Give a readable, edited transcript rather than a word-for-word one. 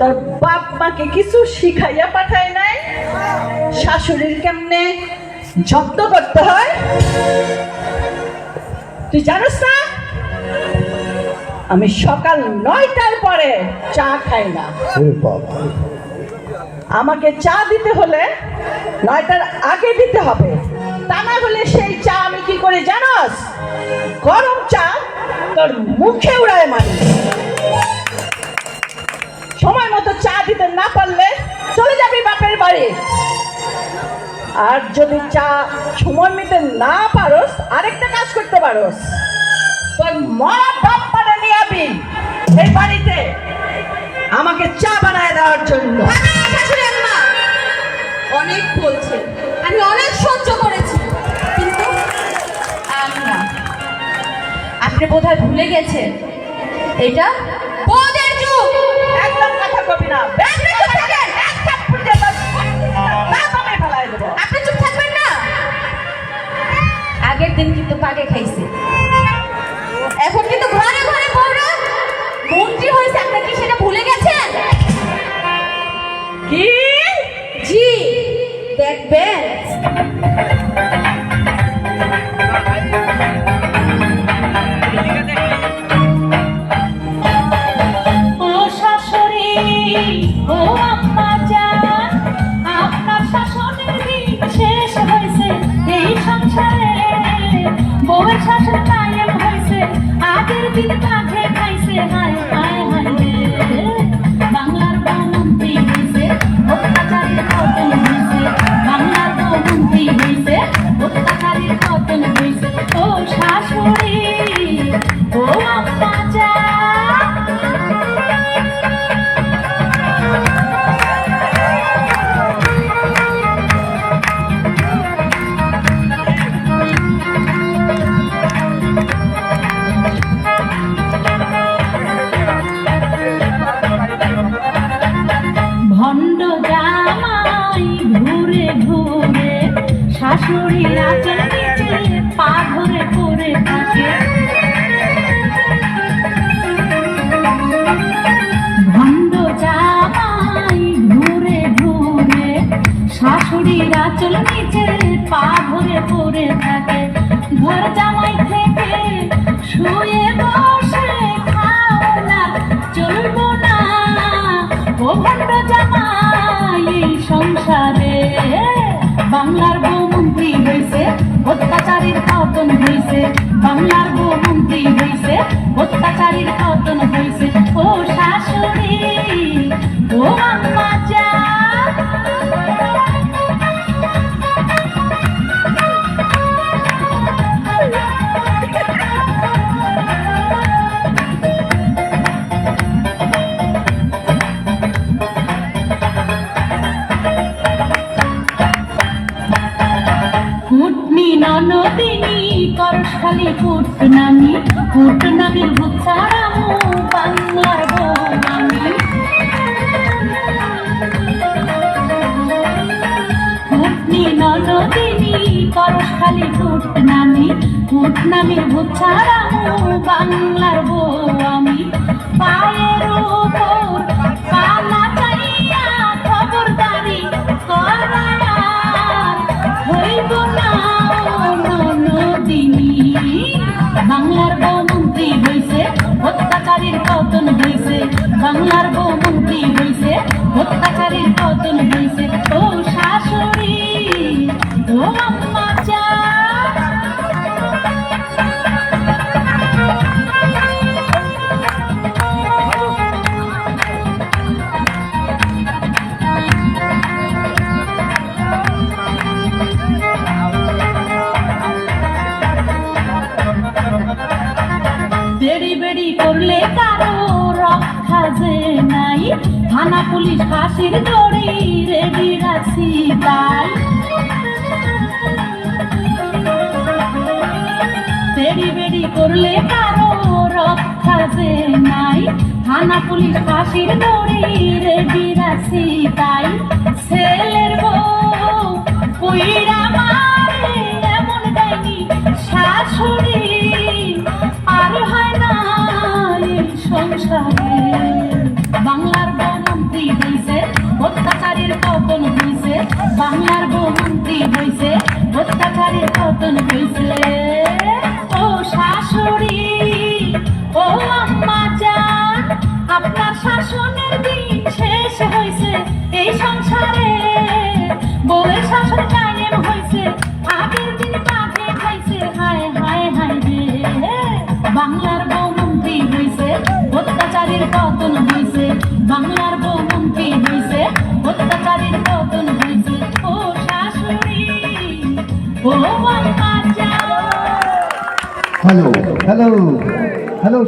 তোর বাপ মাকে কিছু শিখাইয়া পাঠায় নাই শাশুড়ির কেমনে যত্ন করতে হয়? তুই জানিস না আমি সকাল 9টার পরে চা খাই না। আমাকে চা দিতে হলে 9টার আগে দিতে হবে, তা না হলে সেই চা আমি কি করে জানোস? গরম চা তোর মুখে উড়ায় মারি। সময় মতো চা দিতে না পারলে চলে যাবি বাপের বাড়ি। আর যদি চা সময় মতো না পারোস আরেকটা কাজ করতে পারোস, তোর মরা বাপ পাড়ে নিয়ে আবি এই বাড়িতে আমাকে চা বানায় দেওয়ার জন্য। অনেক বলছে, আমি অনেক সহ্য করেছি, কিন্তু আপনি বোধহয় ভুলে গেছেন এটা বউদের যুগ। একদম কথা কবি না, আপনি চুপ থাকবেন না। আগের দিন কিন্তু পাগে খাইছে, এখন কিন্তু ঘরে ঘরে বউরা মন্ত্রী হয়েছে। আপনি কি সেটা ভুলে গেছেন? কি? জি, দেখবেন। ও শাশুড়ি, ও আম্মা জান, আপনার শাসনের দিন শেষ হয়েছে এই সংসারে। বউয়ের শাসন কায়েম হয়েছে, আগের দিন কাঁধে খাইছে। হায় হায় হায় রে, বাংলার বউ মন্ত্রী হয়েছে, অত্যাচারীর পতন হয়েছে। বাংলার বউ মন্ত্রী হয়েছে, অত্যাচারীর পতন হয়েছে। ও শাশুড়ি, ও আম্মা জান। ভণ্ড জামাই ঘুরে ঘুরে শাশুড়ির আঁচল নিচে পা ধরে পড়ে থাকে। ভণ্ড জামাই ঘুরে ঘুরে শাশুড়ির আঁচল নিচে পা ধরে পড়ে থাকে। ঘর জামাই থেকে শুয়ে বসে খাও না, চলবো না। ও ভণ্ড জামাই এই সংসারে, বাংলার বউ মন্ত্রী হয়েছে, অত্যাচারীর পতন হয়েছে। বাংলার বউ মন্ত্রী হয়েছে, অত্যাচারীর পতন হয়েছে। ও শাশুড়ি, ও আম্মা জান। কুটনি ননদিনী করশখালি কুটনামি, কুটনামির ভুৎসারামু বাংলার বউ আমি। কুটনি ননদিনী করশখালি কুটনামি, কুটনামির ভুৎসারামু বাংলার বউ আমি। পায়ের উপর পালা চাইয়া খবরদারি করা হইব না ননদিনী। বাংলার বউ মন্ত্রী হয়েছে, অত্যাচারীর পতন হয়েছে। বাংলার বউ মন্ত্রী হয়েছে, অত্যাচারীর পতন হয়েছে। ও শাশুড়ি, ও আম্মা জান। বেড়ি বেড়ি করলে কারো রক্ষা যে নাই, থানা পুলিশ ফাঁসির দড়ি রেডি রাখছি তাই। বেড়ি বেড়ি করলে কারো রক্ষা যে নাই, থানা পুলিশ ফাঁসির দড়ি রেডি রাখছি তাই। ছেলের বউ কইরা মারে এমন দেয়নি শাশুড়ি, আর হয় না এই সংসারে। বাংলার বউ হ্যালো হ্যালো হ্যালো